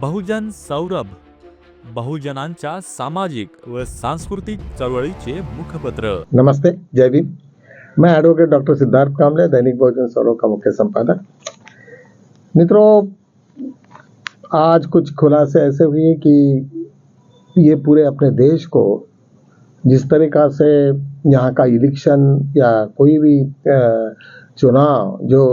बहुजन सौरभ, बहुजनांच्या सामाजिक व सांस्कृतिक चळवळीचे मुखपत्र। नमस्ते, जय भीम। मैं एडवोकेट डॉक्टर सिद्धार्थ कामले, दैनिक बहुजन सौरभ का मुख्य संपादक। मित्रों, आज कुछ खुलासे ऐसे हुए कि ये पूरे अपने देश को जिस तरीक़ा से यहाँ का इलेक्शन या कोई भी चुनाव जो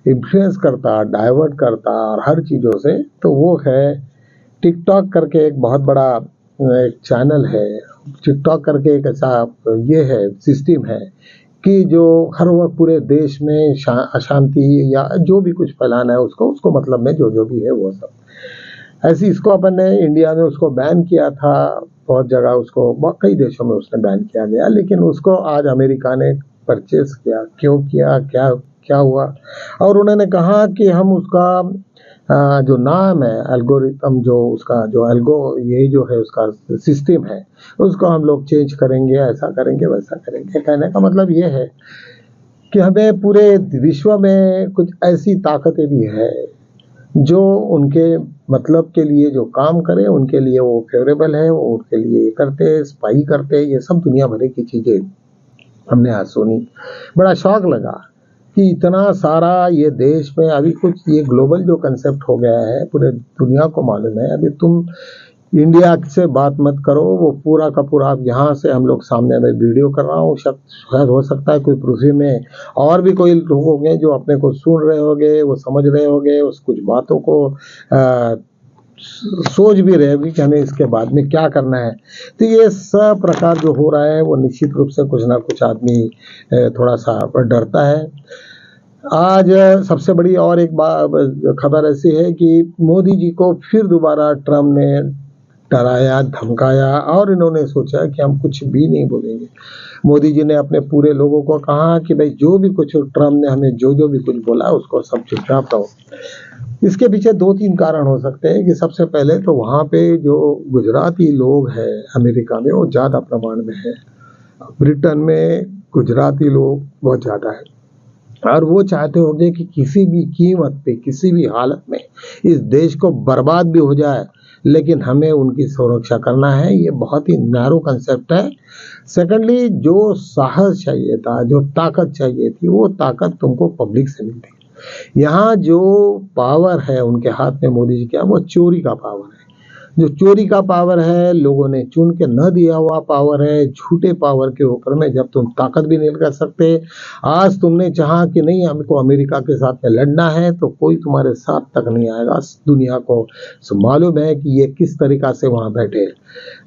इन्फ्लुएंस करता, डाइवर्ट करता और हर चीज़ों से, तो वो है टिकटॉक करके एक बहुत बड़ा एक चैनल है। टिकटॉक करके एक ऐसा ये है सिस्टम है कि जो हर वक्त पूरे देश में अशांति या जो भी कुछ फैलाना है उसको मतलब में जो भी है वो सब ऐसी। इसको अपन ने इंडिया में उसको बैन किया था, बहुत जगह उसको कई देशों में उसने बैन किया गया, लेकिन उसको आज अमेरिका ने परचेस किया। क्यों किया, क्या हुआ? और उन्होंने कहा कि हम उसका जो नाम है, एल्गोरिथम जो उसका जो ये जो है उसका सिस्टम है, उसको हम लोग चेंज करेंगे, ऐसा करेंगे वैसा करेंगे। कहने का मतलब ये है कि हमें पूरे विश्व में कुछ ऐसी ताकतें भी है जो उनके मतलब के लिए जो काम करे उनके लिए वो फेवरेबल है, वो उनके लिए करते, स्पाई करते, ये सब दुनिया भर की चीज़ें हमने आज सुनी। बड़ा शौक लगा कि इतना सारा ये देश में अभी कुछ ये ग्लोबल जो कंसेप्ट हो गया है, पूरे दुनिया को मालूम है। अभी तुम इंडिया से बात मत करो, वो पूरा का पूरा आप यहाँ से हम लोग सामने में वीडियो कर रहा हूँ, शायद हो सकता है कोई पृथ्वी में और भी कोई लोग होंगे जो अपने को सुन रहे होंगे, वो समझ रहे होंगे, उस कुछ बातों को सोच भी रहे होगी कि हमें इसके बाद में क्या करना है। तो ये सब प्रकार जो हो रहा है वो निश्चित रूप से कुछ ना कुछ आदमी थोड़ा सा डरता है। आज सबसे बड़ी और एक खबर ऐसी है कि मोदी जी को फिर दोबारा ट्रम्प ने डराया, धमकाया और इन्होंने सोचा कि हम कुछ भी नहीं बोलेंगे। मोदी जी ने अपने पूरे लोगों को कहा कि भाई जो भी कुछ ट्रम्प ने हमें जो भी कुछ बोला उसको सब चुपचाप रहो। इसके पीछे 2-3 कारण हो सकते हैं कि सबसे पहले तो वहाँ पे जो गुजराती लोग हैं अमेरिका में वो ज़्यादा प्रमाण में है। ब्रिटेन में गुजराती लोग बहुत ज़्यादा है और वो चाहते होंगे कि किसी भी कीमत पे, किसी भी हालत में इस देश को बर्बाद भी हो जाए, लेकिन हमें उनकी सुरक्षा करना है। ये बहुत ही नैरो कंसेप्ट है। सेकेंडली, जो साहस चाहिए था, जो ताकत चाहिए थी, वो ताकत तुमको पब्लिक से मिलती है। यहाँ जो पावर है उनके हाथ में मोदी जी का, वो चोरी का पावर है। जो चोरी का पावर है, लोगों ने चुन के न दिया हुआ पावर है, झूठे पावर के ऊपर में जब तुम ताकत भी नहीं कर सकते। आज तुमने चाहा कि नहीं हमको अमेरिका के साथ में लड़ना है तो कोई तुम्हारे साथ तक नहीं आएगा। दुनिया को मालूम है कि ये किस तरीका से वहाँ बैठे।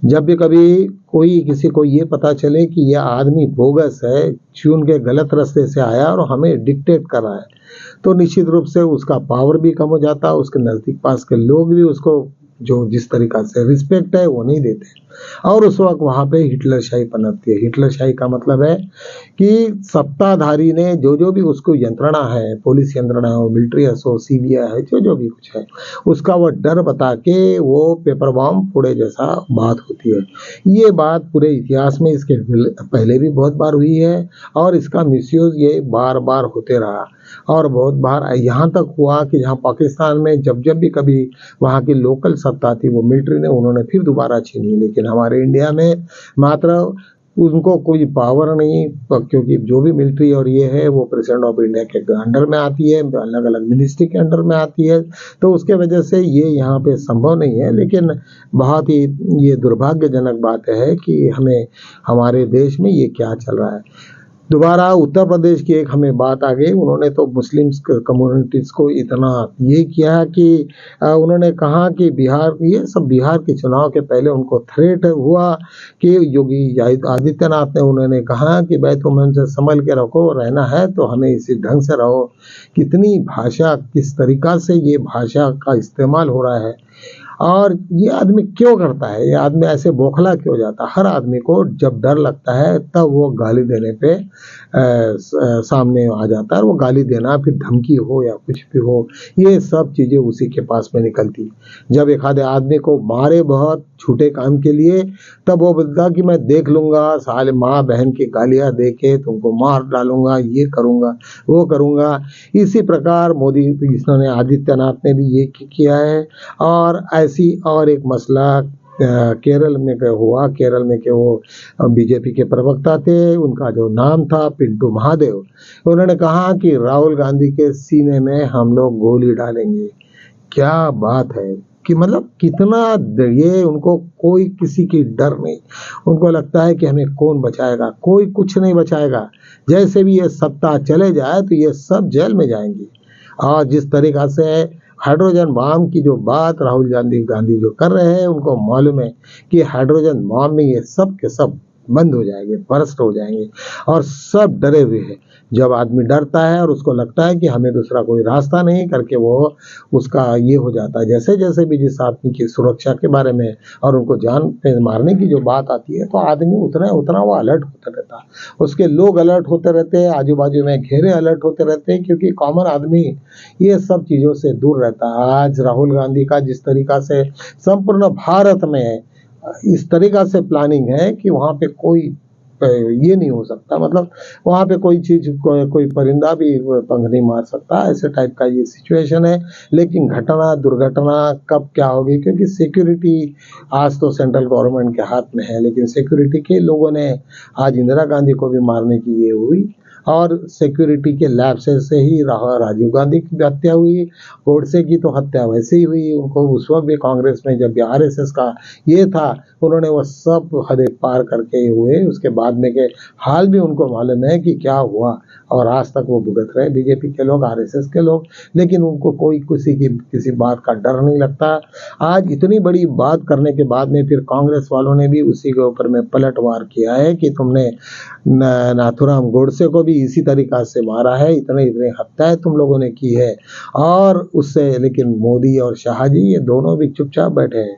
जब भी कभी कोई किसी को ये पता चले कि यह आदमी बोगस है, चुन के गलत रास्ते से आया और हमें डिक्टेट कर रहा है, तो निश्चित रूप से उसका पावर भी कम हो जाता है। उसके नज़दीक पास के लोग भी उसको जो जिस तरीका से रिस्पेक्ट है वो नहीं देते और उस वक्त वहाँ पे हिटलरशाही पनपती है। हिटलरशाही का मतलब है कि सत्ताधारी ने जो भी उसको यंत्रणा है, पुलिस यंत्रणा हो, मिलिट्री हो, सीबीआई है, जो भी कुछ है, उसका वो डर बता के वो पेपर बॉम्ब फोड़े जैसा बात होती है। ये बात पूरे इतिहास में इसके पहले भी बहुत बार हुई है और इसका मिसयूज ये बार बार होते रहा और बहुत बार यहाँ तक हुआ कि जहाँ पाकिस्तान में जब भी कभी वहाँ की लोकल सत्ता थी वो मिलिट्री ने उन्होंने फिर दोबारा छीनी, लेकिन हमारे इंडिया में मात्र उनको कोई पावर नहीं, क्योंकि जो भी मिलिट्री और ये है वो प्रेसिडेंट ऑफ इंडिया के अंडर में आती है, अलग अलग मिनिस्ट्री के अंडर में आती है, तो उसके वजह से ये यहाँ पे संभव नहीं है। लेकिन बहुत ही ये दुर्भाग्यजनक बात है कि हमारे देश में ये क्या चल रहा है। दोबारा उत्तर प्रदेश की एक हमें बात आ गई। उन्होंने तो मुस्लिम कम्युनिटीज़ को इतना ये किया कि उन्होंने कहा कि बिहार के चुनाव के पहले उनको थ्रेट हुआ कि योगी आदित्यनाथ ने उन्होंने कहा कि भाई तुम हमसे संभल के रखो, रहना है तो हमें इसी ढंग से रहो। कितनी भाषा, किस तरीका से ये भाषा का इस्तेमाल हो रहा है। और ये आदमी क्यों करता है, ये आदमी ऐसे बौखला क्यों जाता है। हर आदमी को जब डर लगता है तब वो गाली देने पे सामने आ जाता है, और वो गाली देना फिर धमकी हो या कुछ भी हो, ये सब चीजें उसी के पास में निकलती। जब एक आधे आदमी को मारे बहुत छोटे काम के लिए, तब वो बोलता कि मैं देख लूंगा, साले माँ बहन की गालियां दे के तुमको मार डालूंगा, ये करूंगा वो करूंगा। इसी प्रकार मोदी इसने आदित्यनाथ ने भी ये किया है। और ऐसी और एक मसला केरल में हुआ। केरल में के वो बीजेपी के प्रवक्ता थे, उनका जो नाम था पिंटू महादेव, उन्होंने कहा कि राहुल गांधी के सीने में हम लोग गोली डालेंगे। क्या बात है कि मतलब कितना ये उनको कोई किसी की डर नहीं। उनको लगता है कि हमें कौन बचाएगा, कोई कुछ नहीं बचाएगा। जैसे भी ये सत्ता चले जाए तो ये सब जेल में जाएंगे। और जिस तरीका से हाइड्रोजन बम की जो बात राहुल गांधी जो कर रहे हैं, उनको मालूम है कि हाइड्रोजन बम में ये सब के सब बंद हो जाएंगे, बर्स्ट हो जाएंगे। और सब डरे हुए हैं। जब आदमी डरता है और उसको लगता है कि हमें दूसरा कोई रास्ता नहीं करके, वो उसका ये हो जाता है। जैसे जैसे भी जिस आदमी की सुरक्षा के बारे में और उनको जान पे मारने की जो बात आती है, तो आदमी उतना उतना वो अलर्ट होता रहता है। उसके लोग अलर्ट होते रहते हैं, आजू बाजू में घेरे अलर्ट होते रहते हैं, क्योंकि कॉमन आदमी ये सब चीज़ों से दूर रहता है। आज राहुल गांधी का जिस तरीका से संपूर्ण भारत में इस तरीका से प्लानिंग है कि वहाँ पे कोई ये नहीं हो सकता, मतलब वहाँ पे कोई चीज कोई परिंदा भी पंख नहीं मार सकता, ऐसे टाइप का ये सिचुएशन है। लेकिन घटना दुर्घटना कब क्या होगी, क्योंकि सिक्योरिटी आज तो सेंट्रल गवर्नमेंट के हाथ में है, लेकिन सिक्योरिटी के लोगों ने आज इंदिरा गांधी को भी मारने की ये हुई। और सिक्योरिटी के लैब से ही राजीव गांधी की भी हत्या हुई, गोडसे की तो हत्या वैसे ही हुई। उनको उस वक्त भी कांग्रेस में जब आरएसएस का ये था, उन्होंने वो सब हदें पार करके हुए। उसके बाद में के हाल भी उनको मालूम है कि क्या हुआ, और आज तक वो भुगत रहे बीजेपी के लोग, आरएसएस के लोग। लेकिन उनको कोई किसी बात का डर नहीं लगता। आज इतनी बड़ी बात करने के बाद में फिर कांग्रेस वालों ने भी उसी के ऊपर में पलटवार किया है कि तुमने नाथूराम गोडसे को भी इसी तरीका से मारा है, इतने इतने हत्याएं तुम लोगों ने की है। और उससे लेकिन मोदी और शाह जी ये दोनों भी चुपचाप बैठे हैं।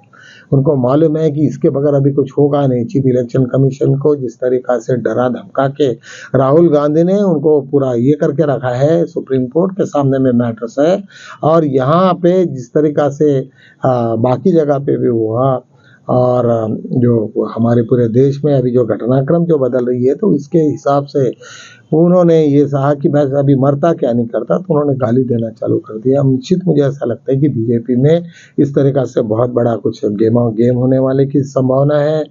उनको मालूम है कि इसके बगैर अभी कुछ होगा नहीं। चीफ इलेक्शन कमीशन को जिस तरीका से डरा धमका के राहुल गांधी ने उनको पूरा ये करके रखा है, सुप्रीम कोर्ट के सामने में मैटर्स है। और यहाँ पे जिस तरीका से बाकी जगह पे भी हुआ, और जो हमारे पूरे देश में अभी जो घटनाक्रम जो बदल रही है, तो इसके हिसाब से उन्होंने ये कहा कि मैं अभी मरता क्या नहीं करता, तो उन्होंने गाली देना चालू कर दिया। निश्चित मुझे ऐसा लगता है कि बीजेपी में इस तरीका से बहुत बड़ा कुछ गेम होने वाले की संभावना है।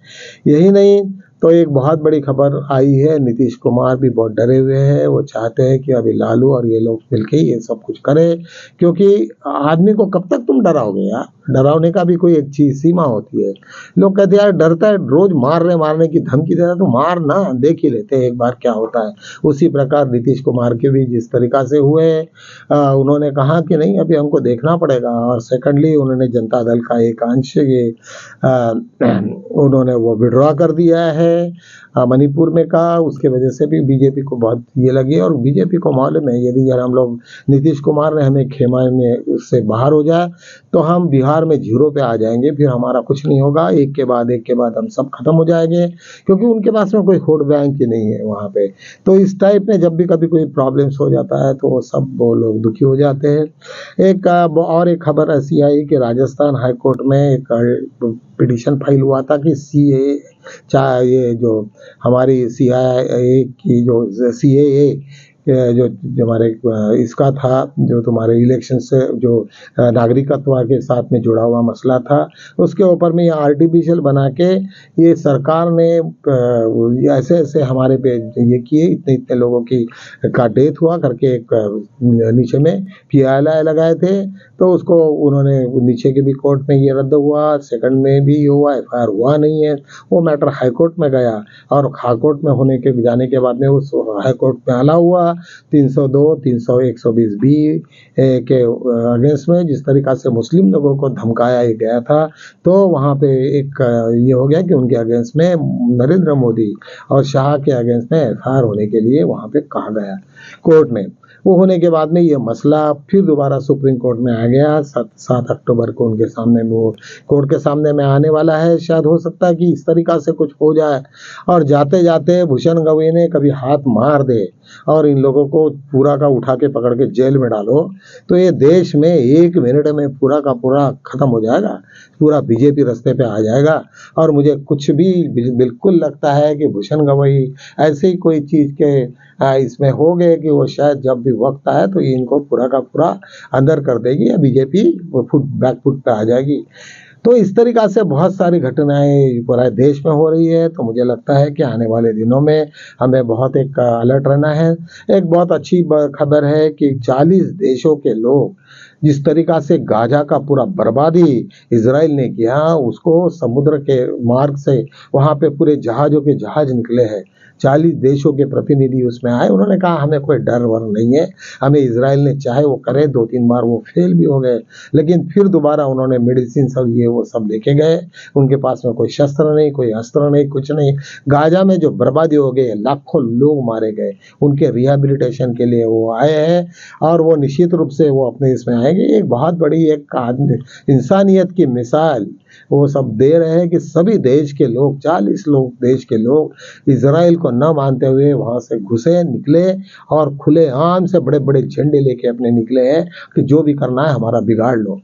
यही नहीं तो एक बहुत बड़ी खबर आई है, नीतीश कुमार भी बहुत डरे हुए हैं। वो चाहते हैं कि अभी लालू और ये लोग मिलके ये सब कुछ करें, क्योंकि आदमी को कब तक तुम डराओगे यार। डरावने का भी कोई एक चीज सीमा होती है। लोग कहते हैं यार डरता है, रोज मारने की धमकी देता है, तो मार ना, देख ही लेते हैं एक बार क्या होता है। उसी प्रकार नीतीश कुमार के भी जिस तरीका से हुए, उन्होंने कहा कि नहीं अभी हमको देखना पड़ेगा। और सेकंडली उन्होंने जनता दल का एक अंश ये उन्होंने वो विड्रॉ कर दिया है मणिपुर में का। उसके वजह से भी बीजेपी को बहुत ये लगी, और बीजेपी को मालूम है यदि यार हम लोग नीतीश कुमार ने हमें खेमा में उससे बाहर हो जाए तो हम बिहार में जीरो पे आ जाएंगे, फिर हमारा कुछ नहीं होगा। एक के बाद हम सब खत्म हो जाएंगे, क्योंकि उनके पास में कोई वोट बैंक ही नहीं है वहाँ पे। तो इस टाइप में जब भी कभी कोई प्रॉब्लम्स हो जाता है तो वो लोग दुखी हो जाते हैं। और एक खबर ऐसी आई कि राजस्थान हाईकोर्ट में एक पिटीशन फाइल हुआ था कि सीए चाहे ये जो हमारी सीआईए की जो सीएए जो हमारे इसका था, जो तुम्हारे इलेक्शन से जो नागरिकत्व के साथ में जुड़ा हुआ मसला था, उसके ऊपर में ये आर्टिफिशियल बना के ये सरकार ने ऐसे हमारे पे ये किए, इतने लोगों की का डेथ हुआ करके एक नीचे में PLI लगाए थे। तो उसको उन्होंने नीचे के भी कोर्ट में ये रद्द हुआ, सेकंड में भी ये हुआ, FIR हुआ नहीं है। वो मैटर हाई कोर्ट में गया, और हाई कोर्ट में होने के जाने के बाद में उस हाई कोर्ट में आला हुआ 302, 300, 120B के अगेंस्ट में, जिस तरीका से मुस्लिम लोगों को धमकाया गया था। तो वहाँ पे एक ये हो गया कि उनके अगेंस्ट में नरेंद्र मोदी और शाह के अगेंस्ट में FIR होने के लिए वहाँ पे कहा गया कोर्ट ने। वो होने के बाद में ये मसला फिर दोबारा सुप्रीम कोर्ट में आ गया। 7 अक्टूबर को उनके सामने वो कोर्ट के सामने में आने वाला है। शायद हो सकता है कि इस तरीक़ा से कुछ हो जाए और जाते जाते भूषण गवई ने कभी हाथ मार दे और इन लोगों को पूरा का उठा के पकड़ के जेल में डालो, तो ये देश में 1 मिनट में पूरा का पूरा खत्म हो जाएगा, पूरा बीजेपी रास्ते पे आ जाएगा। और मुझे कुछ भी बिल्कुल लगता है कि भूषण गवई ऐसे ही कोई चीज़ के इसमें हो गए कि वो शायद जब भी वक्त आए तो इनको पूरा का पूरा अंदर कर देगी या बीजेपी बैक फुट पे आ जाएगी। तो इस तरीक़ा से बहुत सारी घटनाएं पूरे देश में हो रही है। तो मुझे लगता है कि आने वाले दिनों में हमें बहुत एक अलर्ट रहना है। एक बहुत अच्छी खबर है कि 40 देशों के लोग जिस तरीक़ा से गाजा का पूरा बर्बादी इजराइल ने किया, उसको समुद्र के मार्ग से वहाँ पे पूरे जहाज़ों के जहाज़ निकले हैं। 40 देशों के प्रतिनिधि उसमें आए। उन्होंने कहा हमें कोई डर वर नहीं है, हमें इजराइल ने चाहे वो करे, 2-3 बार वो फेल भी हो गए, लेकिन फिर दोबारा उन्होंने मेडिसिन सब ये वो सब लेके गए। उनके पास में कोई शस्त्र नहीं, कोई अस्त्र नहीं, कुछ नहीं। गाजा में जो बर्बादी हो गई, लाखों लोग मारे गए, उनके रिहेबिलिटेशन के लिए वो आए हैं और वो निश्चित रूप से वो अपने इसमें आएंगे। एक बहुत बड़ी एक इंसानियत की मिसाल वो सब दे रहे हैं कि सभी देश के लोग, 40 लोग देश के लोग इजराइल को न मानते हुए वहां से घुसे, निकले और खुलेआम से बड़े बड़े झंडे लेके अपने निकले हैं कि जो भी करना है हमारा बिगाड़ लो।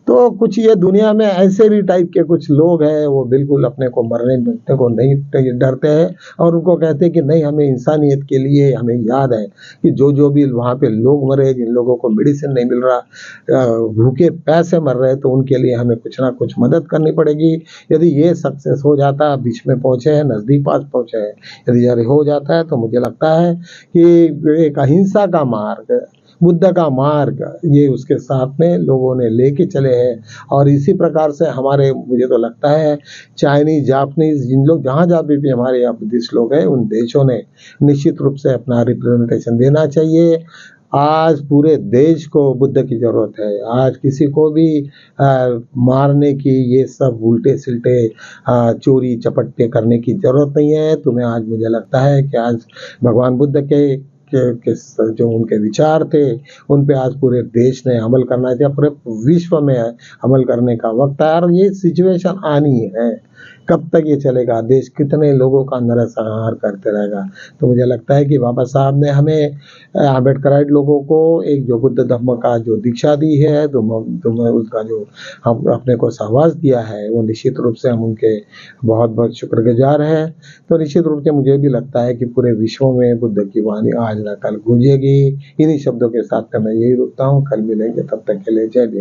तो कुछ ये दुनिया में ऐसे भी टाइप के कुछ लोग हैं, वो बिल्कुल अपने को मरने को नहीं डरते हैं और उनको कहते हैं कि नहीं, हमें इंसानियत के लिए हमें याद है कि जो भी वहाँ पे लोग मरे, जिन लोगों को मेडिसिन नहीं मिल रहा, भूखे पैसे मर रहे, तो उनके लिए हमें कुछ ना कुछ मदद करनी पड़ेगी। यदि ये सक्सेस हो जाता, बीच में पहुँचे हैं, नज़दीक पास पहुँचे हैं, यदि हो जाता है तो मुझे लगता है कि एक अहिंसा का मार्ग, बुद्ध का मार्ग, ये उसके साथ में लोगों ने लेके चले हैं। और इसी प्रकार से हमारे, मुझे तो लगता है चाइनीज, जापानीज, जिन लोग जहाँ भी हमारे बुद्धिस्ट लोग हैं, उन देशों ने निश्चित रूप से अपना रिप्रेजेंटेशन देना चाहिए। आज पूरे देश को बुद्ध की ज़रूरत है। आज किसी को भी मारने की, ये सब उल्टे सिल्टे चोरी चपट्टे करने की ज़रूरत नहीं है। तुम्हें आज, मुझे लगता है कि आज भगवान बुद्ध के जो उनके विचार थे, उन पे आज पूरे देश ने अमल करना चाहिए, पूरे विश्व में अमल करने का वक्त है। और ये सिचुएशन आनी है, कब तक ये चलेगा? देश कितने लोगों का नरसंहार करते रहेगा? तो मुझे लगता है कि बाबा साहब ने हमें, आम्बेडकराइट लोगों को, एक जो बुद्ध धर्म का जो दीक्षा दी है, तुम्हें उसका जो हम अपने को सहवास दिया है, वो निश्चित रूप से हम उनके बहुत बहुत शुक्रगुजार हैं। तो निश्चित रूप से मुझे भी लगता है कि पूरे विश्व में बुद्ध की वाणी आज न कल गूंजेगी। इन्हीं शब्दों के साथ मैं यही रुकता हूँ। कल मिलेंगे, तब तक के लिए जय भीम।